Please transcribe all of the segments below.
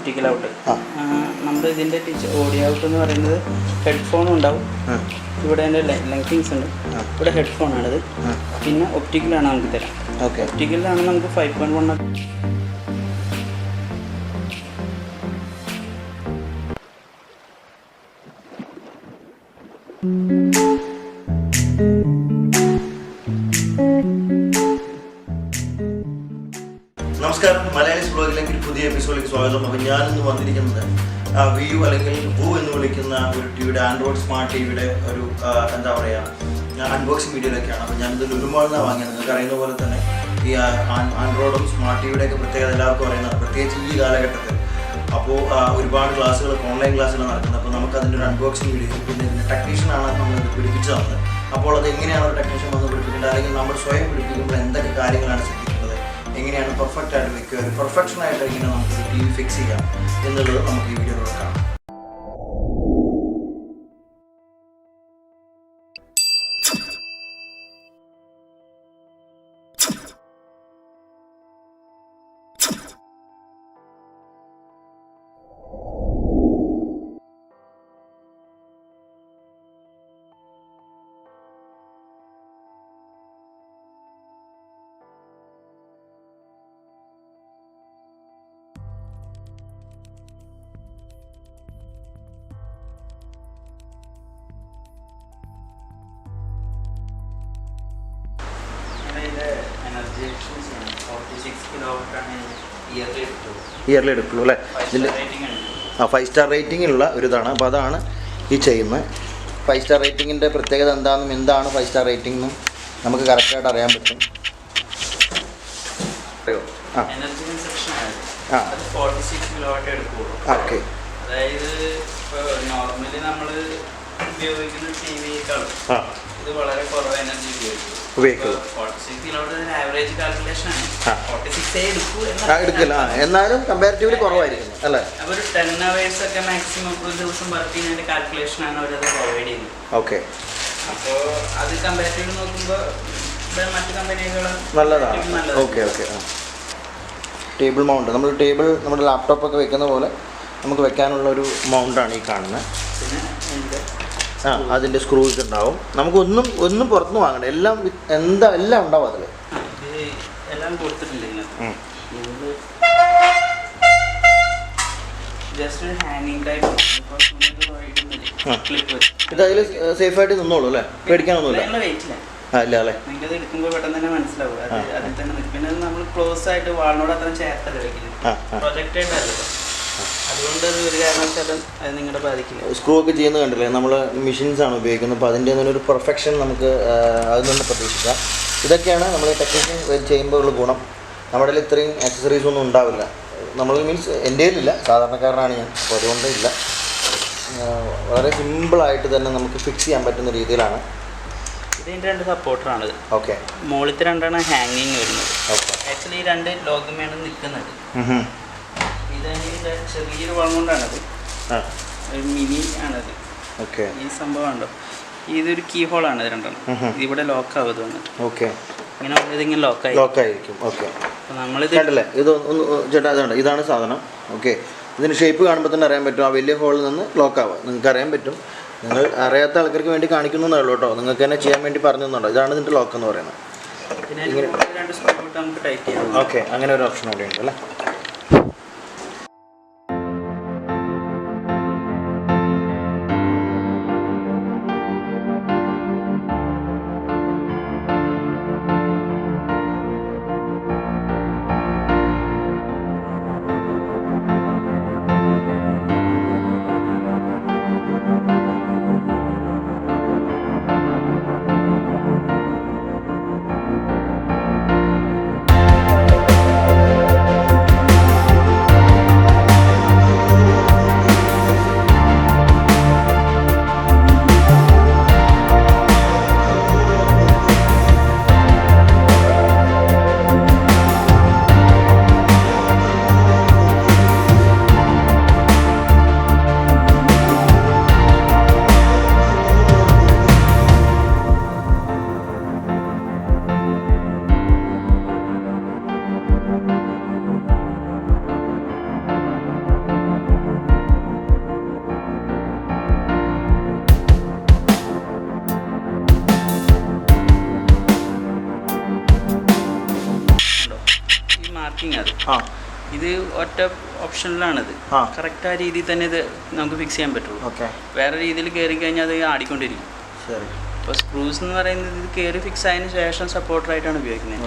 Optical out. നമ്മുടെ ഇതിൻ്റെ audio out എന്ന് പറയുന്നത് ഹെഡ്ഫോണും ഉണ്ടാവും. ഇവിടെ എൻ്റെ ലെങ്തിങ്സ് ഉണ്ട്. ഇവിടെ ഹെഡ്ഫോണാണിത്. പിന്നെ ഒപ്റ്റിക്കലാണ് നമുക്ക് തരാം. ഒപ്റ്റിക്കലിലാണ് നമുക്ക് 5.1. നമസ്കാരം, മലയാളീസ് ബ്ലോഗിലേക്ക് ഒരു പുതിയ എപ്പിസോഡിലേക്ക് സ്വാഗതം. അപ്പോൾ ഞാനിന്ന് വന്നിരിക്കുന്നത് വ്യൂ അല്ലെങ്കിൽ വൂ എന്ന് വിളിക്കുന്ന ഒരു ടിവിയുടെ ആൻഡ്രോയിഡ് സ്മാർട്ട് ടിവിയുടെ ഒരു എന്താ പറയുക അൺബോക്സിങ് വീഡിയോയിലൊക്കെയാണ്. അപ്പോൾ ഞാനിത് ലുലുമാളിൽ വാങ്ങിയത്. നിങ്ങൾക്ക് അറിയുന്ന പോലെ തന്നെ ഈ ആൻഡ്രോയിഡും സ്മാർട്ട് ടിവിയുടെയൊക്കെ പ്രത്യേകത എല്ലാവർക്കും അറിയുന്നതാണ്, പ്രത്യേകിച്ച് ഈ കാലഘട്ടത്തിൽ. അപ്പോൾ ഒരുപാട് ക്ലാസ്സുകളൊക്കെ ഓൺലൈൻ ക്ലാസ്സുകൾ നടക്കുന്നത്. അപ്പോൾ നമുക്ക് അതിൻ്റെ ഒരു അൺബോക്സിങ് വീഡിയോ, പിന്നെ ഇതിൻ്റെ ടെക്നീഷ്യനാണ് നമ്മളിത് പിടിപ്പിച്ചു തന്നത്. അപ്പോൾ അത് എങ്ങനെയാണ് ഒരു ടെക്നീഷ്യൻ വന്ന് പിടിപ്പിക്കേണ്ടത്, അല്ലെങ്കിൽ നമ്മൾ സ്വയം പിടിപ്പിക്കുമ്പോൾ എന്തൊക്കെ കാര്യങ്ങളാണ് ശ്രദ്ധിക്കുന്നത്, എങ്ങനെയാണ് പെർഫെക്റ്റ് ആയിട്ട് വെക്കുക, ഒരു പെർഫെക്ഷൻ ആയിട്ട് എങ്ങനെ നമുക്ക് ടി വി ഫിക്സ് ചെയ്യാം എന്നുള്ളത് നമുക്ക് ഈ വീഡിയോയിലൂടെ കാണാം. ഇയർലി എടുക്കുള്ളൂ അല്ലേ? ഇതിൽ 5 സ്റ്റാർ റേറ്റിംഗിലുള്ള ഒരു ഇതാണ്. അപ്പോൾ അതാണ് ഈ ചെയ്യുന്നത്. 5 സ്റ്റാർ റേറ്റിങ്ങിൻ്റെ പ്രത്യേകത എന്താണെന്നും എന്താണ് 5 സ്റ്റാർ റേറ്റിംഗ് എന്നും നമുക്ക് കറക്റ്റായിട്ട് അറിയാൻ പറ്റും. ഓക്കെ, അതായത് ഇപ്പോൾ നോർമലി നമ്മൾ ഉപയോഗിക്കുന്ന ടി വിയേക്കാളും ഇത് വളരെ കുറവ് എനർജി ഉപയോഗിക്കും. എന്നാലും കമ്പാരിറ്റീവ്ലി കുറവായിരിക്കും അല്ലേ? അപ്പോൾ ഒരു 10 hours ഒക്കെ മാക്സിമം ഒരു ദിവസം വർക്ക് ചെയ്യുന്നതിൻ്റെ കാൽക്കുലേഷനാണ് അവരത് പ്രൊവൈഡ് ചെയ്യുന്നത്. ഓക്കെ, അപ്പോൾ അത് കമ്പാരിറ്റീവ്ലി നോക്കുമ്പോൾ മറ്റു കമ്പനികളും നല്ലതാണ്. Okay okay. ടേബിൾ മൗണ്ട്, നമ്മൾ ടേബിൾ നമ്മുടെ ലാപ്ടോപ്പൊക്കെ വെക്കുന്ന പോലെ നമുക്ക് വെക്കാനുള്ള ഒരു മൗണ്ടാണ് ഈ കാണുന്നത്. പിന്നെ അതിൻ്റെ സ്ക്രൂസ് ഉണ്ടാവും. നമുക്ക് ഒന്നും പുറത്തുനിന്ന് വാങ്ങണ്ട, എല്ലാം ഉണ്ടാവും അതിൽ. എല്ലാം കൊടുത്തിട്ടുണ്ട്. ഇത് അതിൽ സേഫായിട്ട് നിന്നോളൂ അല്ലേ? പേടിക്കാനൊന്നുമില്ല. ഇല്ല അല്ലേ? നിങ്ങൾക്കത് എടുക്കുമ്പോൾ പെട്ടെന്ന് തന്നെ മനസ്സിലാവും. അതിൽ തന്നെ പിന്നെ നമ്മൾ ക്ലോസ് ആയിട്ട് വാളിനോട് അത്ര ചേർത്തല്ല വെക്കുന്നത്, പ്രൊജക്റ്റായിട്ടല്ല. അതുകൊണ്ട് അത് ഒരു കാരണവശാലും അത് നിങ്ങളുടെ ബാധിക്കില്ല. സ്ക്രൂ ഒക്കെ ചെയ്യുന്നത് കണ്ടില്ലേ? നമ്മൾ മെഷീൻസാണ് ഉപയോഗിക്കുന്നത്. അപ്പോൾ അതിൻ്റെ ഒരു പെർഫെക്ഷൻ നമുക്ക് അതിൽ നിന്ന് പ്രതീക്ഷിക്കാം. ഇതൊക്കെയാണ് നമ്മൾ ടെക്നീഷ്യൻ ചെയ്യുമ്പോൾ ഉള്ള ഗുണം. നമ്മുടെ ഇത്രയും ആക്സസറീസ് ഒന്നും ഉണ്ടാവില്ല. നമ്മൾ മീൻസ് എൻ്റെ കയ്യിലില്ല, സാധാരണക്കാരനാണ് ഞാൻ. അപ്പോൾ അതുകൊണ്ട് ഇല്ല, വളരെ സിമ്പിളായിട്ട് തന്നെ നമുക്ക് ഫിക്സ് ചെയ്യാൻ പറ്റുന്ന രീതിയിലാണ്. ഇതിൻ്റെ 2 സപ്പോർട്ടറാണിത്. ഓക്കെ, മുകളിലത്തെ 2 ഹാങ്ങിങ് വരുന്നത്. ഓക്കെ, ആക്ച്വലി ഈ 2 ലോഗുമാണ് നിൽക്കുന്നത്. ചെറിയൊരു വളം കൊണ്ടാണത്, ഒരു മിനി ആണത്. ഓക്കെ, ഈ സംഭവം ഉണ്ടോ? ഇതൊരു കീ ഹോളാണ്. ഇത് 2 ഇതിവിടെ ലോക്ക് ആവുന്നത് വന്നിട്ട്. ഓക്കെ, ഇങ്ങനെ ഇതിങ്ങനെ ലോക്കായിരിക്കും. ഓക്കെ, അപ്പോൾ നമ്മളിത് കണ്ടല്ലേ? ഇത് ചേട്ടാ, അതുകൊണ്ട് ഇതാണ് സാധനം. ഓക്കെ, ഇതിന് ഷേപ്പ് കാണുമ്പോൾ തന്നെ അറിയാൻ പറ്റും. ആ വലിയ ഹോളിൽ നിന്ന് ലോക്ക് ആവുക നിങ്ങൾക്ക് അറിയാൻ പറ്റും. നിങ്ങൾ അറിയാത്ത ആൾക്കാർക്ക് വേണ്ടി കാണിക്കുന്നതേ ഉള്ളൂ കേട്ടോ. നിങ്ങൾക്ക് തന്നെ ചെയ്യാൻ വേണ്ടി പറഞ്ഞു തന്നുണ്ടോ? ഇതാണ് ഇതിൻ്റെ ലോക്ക് എന്ന് പറയുന്നത്. ഇങ്ങനെ 2 സ്ക്രൂ ഇട്ട് നമുക്ക് ടൈറ്റ് ചെയ്യാം. ഓക്കെ, അങ്ങനെ ഒരു ഓപ്ഷൻ കൂടെ ഉണ്ട് അല്ലേ? ഇത് ഒറ്റ ഓപ്ഷനിലാണിത്. കറക്റ്റ് ആ രീതിയിൽ തന്നെ ഇത് നമുക്ക് ഫിക്സ് ചെയ്യാൻ പറ്റുള്ളൂ. വേറെ രീതിയിൽ കയറി കഴിഞ്ഞാൽ അത് ആടിക്കൊണ്ടിരിക്കും. അപ്പോൾ സ്ക്രൂസ് എന്ന് പറയുന്നത് ഇത് കയറി ഫിക്സ് ആയതിനു ശേഷം സപ്പോർട്ടറായിട്ടാണ് ഉപയോഗിക്കുന്നത്.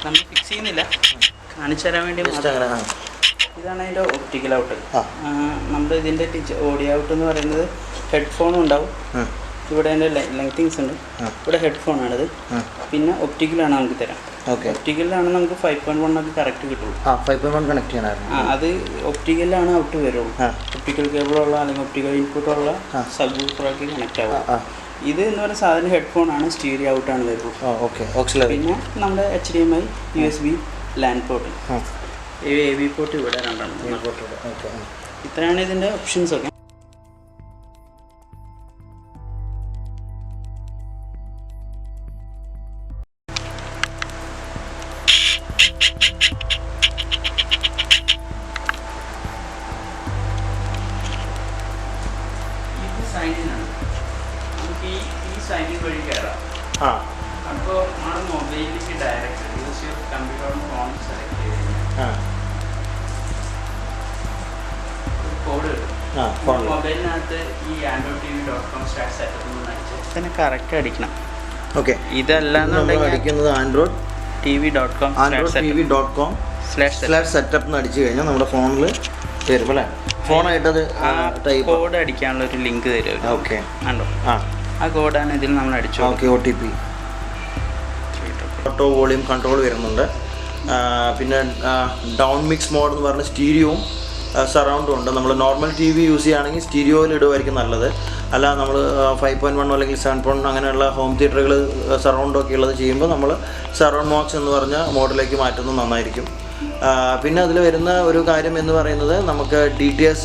നമ്മൾ ഫിക്സ് ചെയ്യുന്നില്ല, കാണിച്ചു തരാൻ വേണ്ടി. ഇതാണ് അതിൻ്റെ ഒപ്റ്റിക്കൽ ഔട്ട്. നമ്മുടെ ഇതിൻ്റെ ഓഡിയോ ഔട്ട് എന്ന് പറയുന്നത് ഹെഡ്ഫോണും ഉണ്ടാവും. ഇവിടെ അതിൻ്റെ ലെങ്തിങ്സ് ഉണ്ട്. ഇവിടെ ഹെഡ്ഫോണാണിത്. പിന്നെ ഒപ്റ്റിക്കലാണ് നമുക്ക് തരാം. ഒപ്റ്റിക്കലിലാണ് നമുക്ക് 5.1 ഒക്കെ കറക്റ്റ് കിട്ടുള്ളൂ. 5.1 കണക്ട് ചെയ്യണം. അത് ഒപ്റ്റിക്കലിലാണ് ഔട്ട് വരുള്ളൂ. ഒപ്റ്റിക്കൽ കേബിളുള്ള അല്ലെങ്കിൽ ഒപ്റ്റിക്കൽ ഇൻപുട്ടുള്ള സബ് വൂഫറൊക്കെ കണക്റ്റ് ആവും. ഇത് എന്ന് പറയുന്ന സാധാരണ ഹെഡ്ഫോണാണ്, സ്റ്റീരിയോ ഔട്ടാണ് വരുള്ളൂ. പിന്നെ നമ്മുടെ HDMI, USB, land port, AV port ഇവിടെ രണ്ടെണ്ണം. ഇത്രയാണ് ഇതിൻ്റെ ഓപ്ഷൻസ് ഒക്കെ. നമുക്ക് ഈ സൈനിങ് വഴി കയറാം. അപ്പോൾ നമ്മുടെ മൊബൈലിലേക്ക് direct use your computer phone select ചെയ്ത് കഴിഞ്ഞാൽ കോഡ് കിട്ടും. മൊബൈലിനകത്ത് ഈ androidtv.com/setup എന്ന് അടിച്ച് തന്നെ കറക്റ്റ് അടിക്കണം. ഇതല്ലാന്നുണ്ടെങ്കിൽ അടിക്കുന്നത് androidtv.com/setup എന്ന് അടിച്ചു കഴിഞ്ഞാൽ നമ്മുടെ ഫോണിൽ വരും അല്ലേ? ഫോണായിട്ടത് കോഡ് അടിക്കാനുള്ള ഒരു ലിങ്ക് തരും. ആണോ? ആ കോഡാണ് ഇതിൽ നമ്മൾ അടിച്ചു. OTP. ഓട്ടോ വോളിയം കൺട്രോൾ വരുന്നുണ്ട്. പിന്നെ ഡൗൺ മിക്സ് മോഡ് എന്ന് പറഞ്ഞ സ്റ്റീരിയോവും സറൗണ്ടും ഉണ്ട്. നമ്മൾ നോർമൽ TV യൂസ് ചെയ്യുകയാണെങ്കിൽ സ്റ്റീരിയോയിൽ ഇടുമായിരിക്കും നല്ലത്. അല്ല നമ്മൾ 5.1 അല്ലെങ്കിൽ 7.1 അങ്ങനെയുള്ള ഹോം തിയേറ്ററുകൾ സറൗണ്ടൊക്കെ ഉള്ളത് ചെയ്യുമ്പോൾ നമ്മൾ സറൗണ്ട് ബോക്സ് എന്ന് പറഞ്ഞ മോഡിലേക്ക് മാറ്റുന്നത് നന്നായിരിക്കും. പിന്നെ അതിൽ വരുന്ന ഒരു കാര്യം എന്ന് പറയുന്നത് നമുക്ക് DTS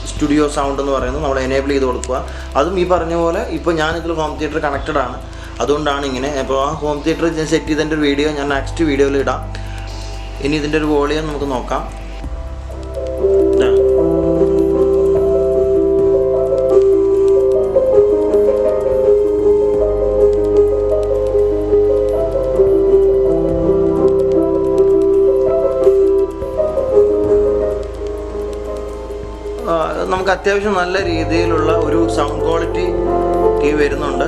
സ്റ്റുഡിയോ സൗണ്ട് എന്ന് പറയുന്നത് നമ്മൾ എനേബിൾ ചെയ്ത് കൊടുക്കുക. അതും ഈ പറഞ്ഞ പോലെ ഇപ്പോൾ ഞാനിതിൽ ഹോം തിയേറ്റർ കണക്റ്റഡ് ആണ്, അതുകൊണ്ടാണ് ഇങ്ങനെ. അപ്പോൾ ആ ഹോം തിയേറ്റർ സെറ്റ് ചെയ്തതിൻ്റെ ഒരു വീഡിയോ ഞാൻ നെക്സ്റ്റ് വീഡിയോയിൽ ഇടാം. ഇനി ഇതിൻ്റെ ഒരു വോളിയം നമുക്ക് നോക്കാം. നമുക്ക് അത്യാവശ്യം നല്ല രീതിയിലുള്ള ഒരു സൗണ്ട് ക്വാളിറ്റി TV വരുന്നുണ്ട്.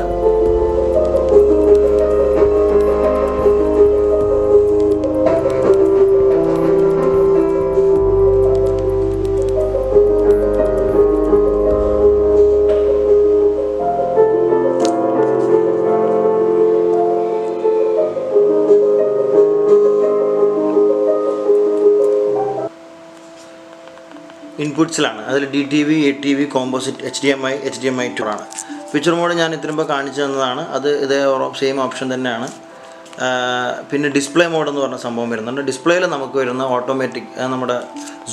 ഇൻപുട്സിലാണ് അതിൽ DTV, ATV, composite, HDMI, HDMI 2 ആണ്. പിക്ചർ മോഡ് ഞാൻ ഇത്രയുമ്പോൾ കാണിച്ചു തന്നതാണ്. അത് ഇതേ സെയിം ഓപ്ഷൻ തന്നെയാണ്. പിന്നെ ഡിസ്പ്ലേ മോഡ് എന്ന് പറഞ്ഞ സംഭവം വരുന്നുണ്ട്. ഡിസ്പ്ലേയിൽ നമുക്ക് വരുന്ന ഓട്ടോമാറ്റിക് നമ്മുടെ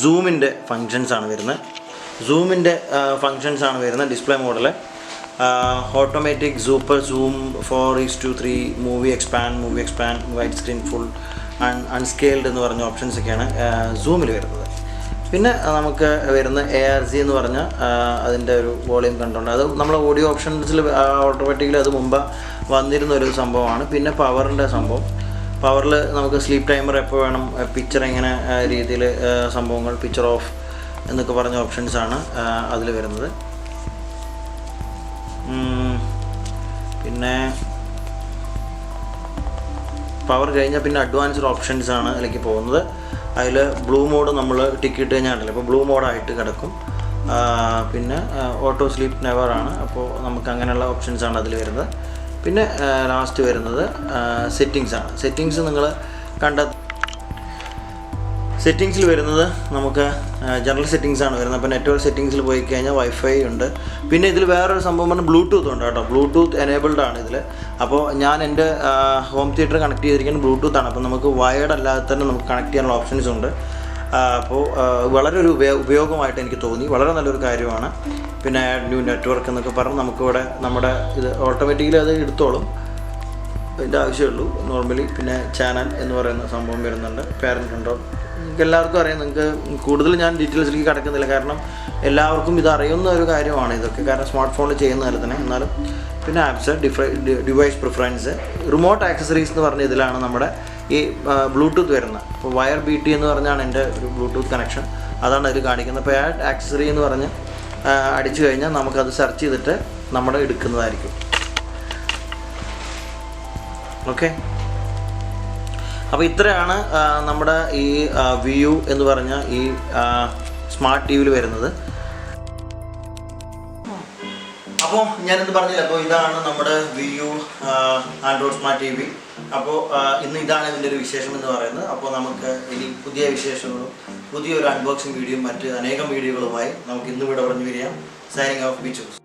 സൂമിൻ്റെ ഫങ്ഷൻസാണ് വരുന്നത്. ഫങ്ഷൻസാണ് വരുന്നത് ഡിസ്പ്ലേ മോഡിൽ. Automatic super zoom 4:3, movie expand, wide screen, full unscaled എന്ന് പറഞ്ഞ ഓപ്ഷൻസൊക്കെയാണ് സൂമിൽ വരുന്നത്. പിന്നെ നമുക്ക് വരുന്ന ARC എന്ന് പറഞ്ഞ അതിൻ്റെ ഒരു വോളിയം കൺട്രോൾ. അത് നമ്മുടെ ഓഡിയോ ഓപ്ഷൻസിൽ ഓട്ടോമാറ്റിക്കലി അത് മുമ്പ് വന്നിരുന്ന ഒരു സംഭവമാണ്. പിന്നെ പവറിൻ്റെ സംഭവം, പവറിൽ നമുക്ക് സ്ലീപ്പ് ടൈമർ എപ്പോൾ വേണം, പിക്ചർ എങ്ങനെ രീതിയിൽ സംഭവങ്ങൾ, പിക്ചർ ഓഫ് എന്നൊക്കെ പറഞ്ഞ ഓപ്ഷൻസാണ് അതിൽ വരുന്നത്. പിന്നെ പവർ കഴിഞ്ഞാൽ പിന്നെ അഡ്വാൻസ്ഡ് ഓപ്ഷൻസാണ് അതിലേക്ക് പോകുന്നത്. അതിൽ ബ്ലൂ മോഡ് നമ്മൾ ടിക്കറ്റ് കഴിഞ്ഞാൽ ഇപ്പോൾ ബ്ലൂ മോഡായിട്ട് കിടക്കും. പിന്നെ ഓട്ടോ സ്ലീപ്പ് നെവറാണ്. അപ്പോൾ നമുക്ക് അങ്ങനെയുള്ള ഓപ്ഷൻസാണ് അതിൽ വരുന്നത്. പിന്നെ ലാസ്റ്റ് വരുന്നത് സെറ്റിങ്സാണ്. സെറ്റിങ്സ് നിങ്ങൾ സെറ്റിങ്സിൽ വരുന്നത് നമുക്ക് ജനറൽ സെറ്റിങ്സാണ് വരുന്നത്. അപ്പോൾ നെറ്റ്വർക്ക് സെറ്റിങ്സിൽ പോയി കഴിഞ്ഞാൽ വൈഫൈ ഉണ്ട്. പിന്നെ ഇതിൽ വേറൊരു സംഭവം പറഞ്ഞാൽ ബ്ലൂടൂത്ത് ഉണ്ട് കേട്ടോ. ബ്ലൂടൂത്ത് എനേബിൾഡ് ആണ് ഇതിൽ. അപ്പോൾ ഞാൻ എൻ്റെ ഹോം തിയേറ്റർ കണക്ട് ചെയ്തിരിക്കുന്നത് ബ്ലൂടൂത്താണ്. അപ്പോൾ നമുക്ക് വയർഡ് അല്ലാതെ തന്നെ നമുക്ക് കണക്ട് ചെയ്യാനുള്ള ഓപ്ഷൻസ് ഉണ്ട്. അപ്പോൾ വളരെ ഒരു ഉപയോഗമായിട്ട് എനിക്ക് തോന്നി. വളരെ നല്ലൊരു കാര്യമാണ്. പിന്നെ ന്യൂ നെറ്റ്വർക്ക് എന്നൊക്കെ പറഞ്ഞ് നമുക്കിവിടെ നമ്മുടെ ഇത് ഓട്ടോമാറ്റിക്കലി അത് എടുത്തോളും. അതിൻ്റെ ആവശ്യമുള്ളൂ നോർമലി. പിന്നെ ചാനൽ എന്ന് പറയുന്ന സംഭവം വരുന്നുണ്ട്. പാരൻറ്റ് കൺട്രോൾ നിങ്ങൾക്ക് എല്ലാവർക്കും അറിയാം. നിങ്ങൾക്ക് കൂടുതൽ ഞാൻ ഡീറ്റെയിൽസിലേക്ക് കിടക്കുന്നില്ല, കാരണം എല്ലാവർക്കും ഇത് അറിയുന്ന ഒരു കാര്യമാണ് ഇതൊക്കെ. കാരണം സ്മാർട്ട് ഫോണിൽ ചെയ്യുന്നതല്ല തന്നെ. എന്നാലും പിന്നെ apps, device preference, remote accessories എന്ന് പറഞ്ഞ ഇതിലാണ് നമ്മുടെ ഈ ബ്ലൂടൂത്ത് വരുന്നത്. അപ്പോൾ വയർ BT എന്ന് പറഞ്ഞാണ് എൻ്റെ ഒരു ബ്ലൂടൂത്ത് കണക്ഷൻ, അതാണ് അതിൽ കാണിക്കുന്നത്. അപ്പോൾ ആഡ് ആക്സസറി എന്ന് പറഞ്ഞ് അടിച്ചു കഴിഞ്ഞാൽ നമുക്കത് സെർച്ച് ചെയ്തിട്ട് നമ്മുടെ എടുക്കുന്നതായിരിക്കും. ഓക്കെ, അപ്പോൾ ഇത്രയാണ് നമ്മുടെ ഈ VU എന്ന് പറഞ്ഞ ഈ സ്മാർട്ട് TVയിൽ വരുന്നത്. അപ്പോൾ ഞാനെന്ത് പറഞ്ഞില്ല, അപ്പോൾ ഇതാണ് നമ്മുടെ VU ആൻഡ്രോയിഡ് സ്മാർട്ട് TV. അപ്പോൾ ഇന്ന് ഇതാണ് ഇതിൻ്റെ ഒരു വിശേഷം എന്ന് പറയുന്നത്. അപ്പോൾ നമുക്ക് ഇനി പുതിയ വിശേഷങ്ങളും പുതിയൊരു അൺബോക്സിങ് വീഡിയോയും മറ്റ് അനേകം വീഡിയോകളുമായി നമുക്ക് ഇന്ന് ഇവിടെ പറഞ്ഞു വരികയാണ്. Signing off ബിച്ചൂസ്.